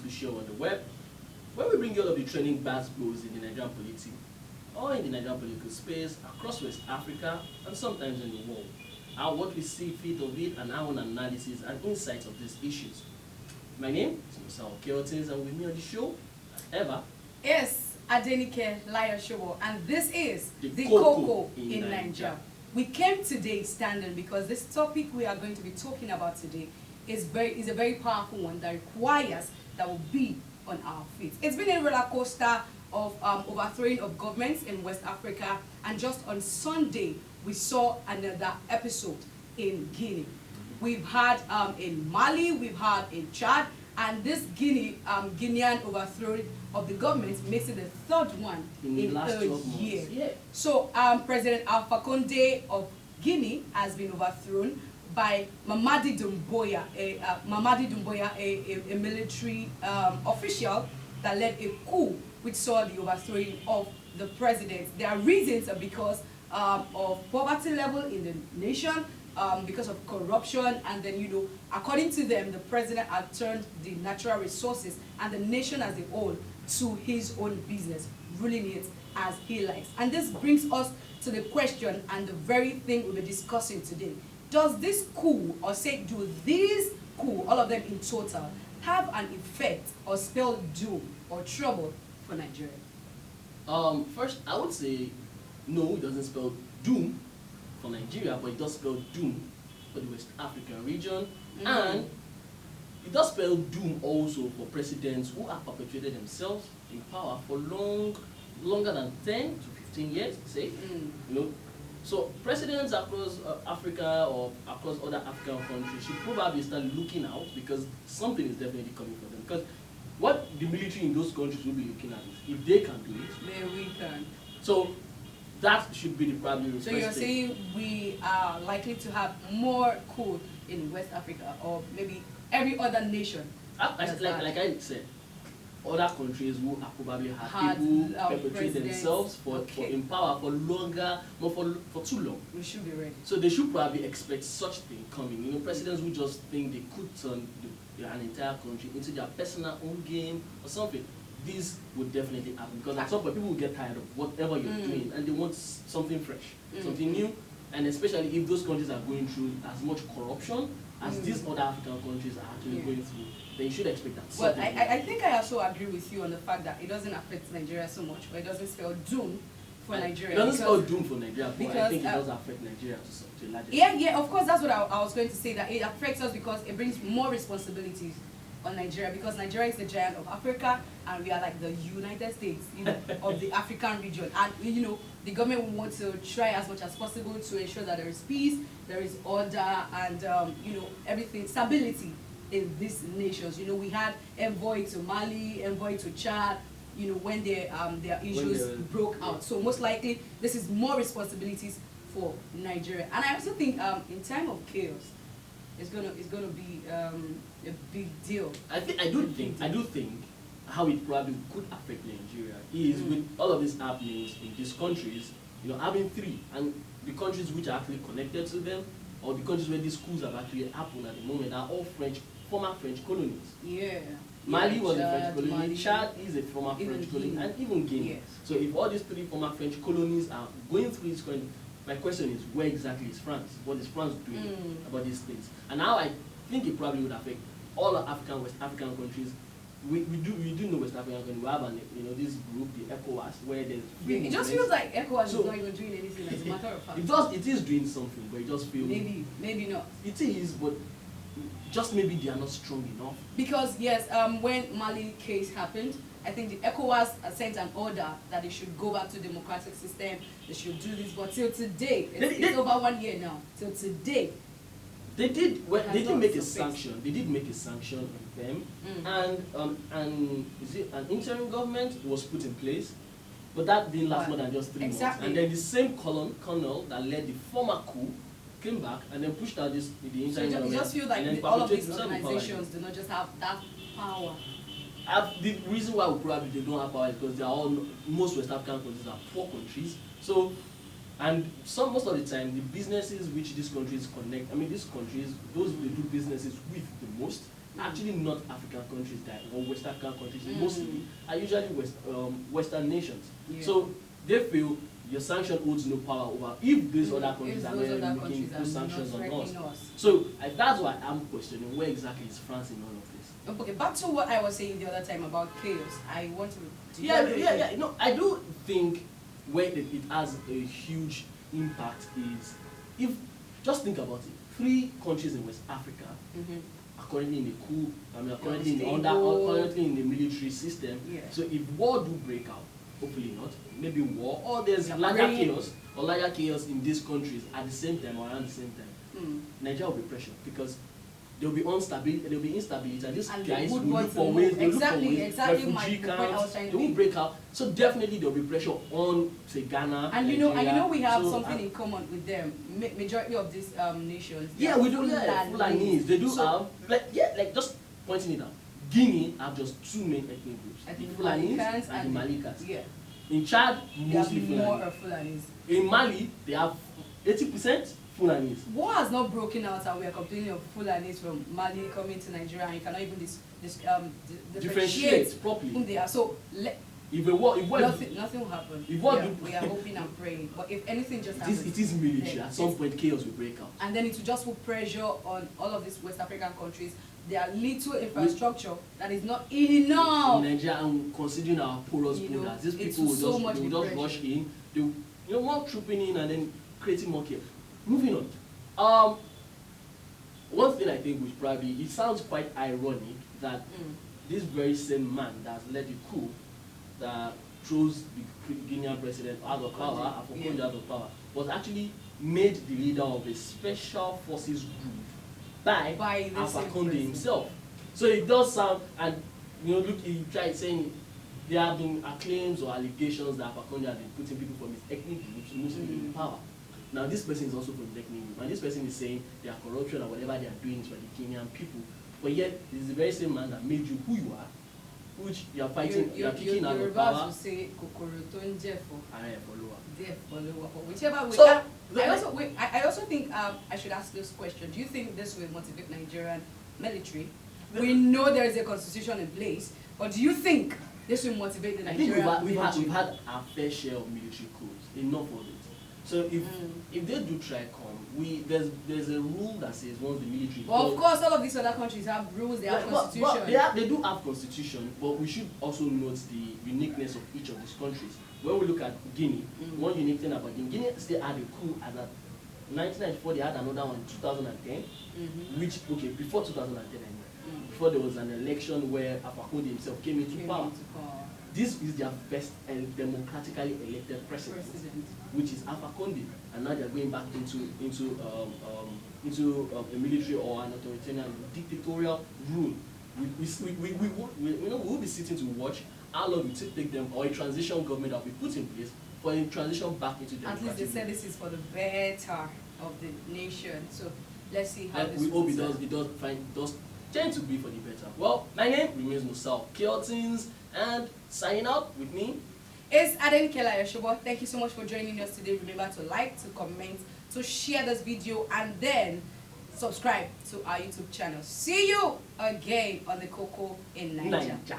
beautiful show on the web, where we bring you all of the trending bad blows in the Nigerian polity, or in the Nigerian political space, across West Africa, and sometimes in the world. Our what we see fit of it, and our own analysis and insights of these issues. My name is Nosa Oke-Hortons, and with me on the show, as ever, yes, Adenike Layo Sobo, and this is the KOKO KOKO in in Naija. Naija. We came today standing because this topic we are going to be talking about today is a very powerful one that requires that will be on our feet. It's been a roller coaster of overthrowing of governments in West Africa, and just on Sunday we saw another episode in Guinea. We've had in Mali, we've had in Chad, and this Guinean overthrowing of the government makes it the third one in the last a 12 months. year. Yeah. So President Alpha Conde of Guinea has been overthrown by Mamadi Doumbouya, a military official that led a coup which saw the overthrowing of the president. Their reasons are because of poverty level in the nation, because of corruption, and then, you know, according to them, the president had turned the natural resources and the nation as a whole to his own business, ruling it as he likes. And this brings us to the question and the very thing we'll be discussing today. Does this coup, or say, do these coup, all of them in total, have an effect or spell doom or trouble for Nigeria? First, I would say no, it doesn't spell doom for Nigeria, but it does spell doom for the West African region, and it does spell doom also for presidents who have perpetuated themselves in power for longer than 10 to 15 years, say, you know. So presidents across Africa or across other African countries should probably start looking out, because something is definitely coming for them. Because what the military in those countries will be looking at is, if they can do it, Then we can. so that should be the probably. So you're saying we are likely to have more coup in West Africa, or maybe every other nation? Like I said, other countries who have probably had people perpetrate themselves for in power for longer, not for too long. We should be ready. So they should probably expect such thing coming. You know, presidents who just think they could turn an entire country into their personal own game or something. This would definitely happen, because at some point people will get tired of whatever you're doing, and they want something fresh, something new. And especially if those countries are going through as much corruption as these other African countries are actually going through, then you should expect that. Well, I think I also agree with you on the fact that it doesn't affect Nigeria so much, but it doesn't spell doom for Nigeria. It doesn't spell doom for Nigeria, but I think it does affect Nigeria to a large extent. Yeah, of course, that's what I was going to say, that it affects us because it brings more responsibilities on Nigeria, because Nigeria is the giant of Africa, and we are like the United States, you know, of the African region. And, you know, the government will want to try as much as possible to ensure that there is peace, there is order, and, you know, everything, stability in these nations. You know, we had envoy to Mali, envoy to Chad, you know, when their issues broke out. So most likely, this is more responsibilities for Nigeria. And I also think in time of chaos, it's gonna be a big deal. I do think how it probably could affect Nigeria is with all of these happenings in these countries, you know, having three, and the countries which are actually connected to them, or the countries where these coups have actually happened at the moment, are all former French colonies. Yeah. Mali was a French colony, Mali. Chad is a former French colony, and even Guinea. Yes. So if all these three former French colonies are going through this country, my question is, where exactly is France? What is France doing about these things? And now I think it probably would affect all West African countries. We do know West African countries. We have this group, the ECOWAS, where there's it just feels like ECOWAS is not even doing anything, as a matter of fact. It is doing something, but it just feels maybe not. It is, but just maybe they are not strong enough. Because yes, when Mali case happened, I think the ECOWAS sent an order that they should go back to democratic system, they should do this, but till today, it's over 1 year now, till today. They did make a sanction. They did make a sanction on them, and is it an interim government was put in place, but that didn't last more than just 3 months. And then the same colonel that led the former coup came back and then pushed out the interim government. You just feel like all of these organizations do not just have that power. The reason why they don't have power is because most West African countries are poor countries. So, and most of the time, the businesses which these countries connect, these countries, those they do businesses with the most, actually not African countries or West African countries mostly, are usually Western nations. Yeah. So they feel your sanction holds no power over if these other countries are not making those sanctions on us. So that's why I'm questioning where exactly is France in all of this. Okay, back to what I was saying the other time about chaos. I want to. Yeah. No, I do think where it has a huge impact is if just think about it. 3 countries in West Africa are currently in a coup. I mean, are currently in the military system. Yeah. So if war do break out, hopefully not, maybe war or there's larger chaos in these countries at the same time or around the same time, Nigeria will be pressured because there will be instability, and these guys will look for ways, refugee camps, they will break out. So definitely there will be pressure on, say, Ghana, and Nigeria. We have something in common with them. Majority of these nations. Yeah, we do. Yeah, Fulanis. They do have like just pointing it out. Guinea have just 2 main ethnic groups: the Fulanis and the Malikas. Yeah. In Chad, mostly Fulanis. In Mali, they have 80% Fulanis. War has not broken out, and we are complaining of Fulanis from Mali coming to Nigeria, and you cannot even differentiate properly whom they are. So if nothing will happen. We are hoping and praying, but if anything just happens, it is military. At some point, chaos will break out, and then it will just put pressure on all of these West African countries. There are little infrastructure that is not enough. In Nigeria, and considering our porous borders, these people will just rush in. They more trooping in and then creating more chaos. Moving on. One thing I think which probably it sounds quite ironic that this very same man that led the coup that throws the Guinean president out of power, out of power, was actually made the leader of a special forces group by Alpha Conde himself. So it does sound, and look, he tried saying there have been claims or allegations that Alpha Conde has been putting people from his ethnic groups mostly in power. Now this person is also from the ethnic group, and this person is saying their corruption or whatever they are doing is for the Kenyan people. But yet, this is the very same man that made you who you are, which you are fighting, you are kicking out of power. Will say whichever way. So, I also think I should ask this question. Do you think this will motivate Nigerian military? We know there is a constitution in place, but do you think this will motivate the Nigerian military? I think we've had our fair share of military coups, enough of it. So if they do try come, there's a rule that says once the military. Well, of course, all of these other countries have rules. They have constitution. They do have constitution, but we should also note the uniqueness of each of these countries. When we look at Guinea, one unique thing about Guinea still had a coup as a 1994. They had another one in 2010, which before 2010, before there was an election where Alpha Conde himself came into power. This is their best and democratically elected president, which is Alpha Conde, and now they're going back into a military or an authoritarian dictatorial rule. We will be sitting to watch how long it will take them, or a transition government that will be put in place for a transition back into democracy. At least they said this is for the better of the nation. So let's see how this. We hope it does tend to be for the better. Well, my name remains Nosa Oke-Hortons. And signing out with me is Adenike Layo Sobo. Thank you so much for joining us today. Remember to like, to comment, to share this video, and then subscribe to our YouTube channel. See you again on the KOKO in Naija.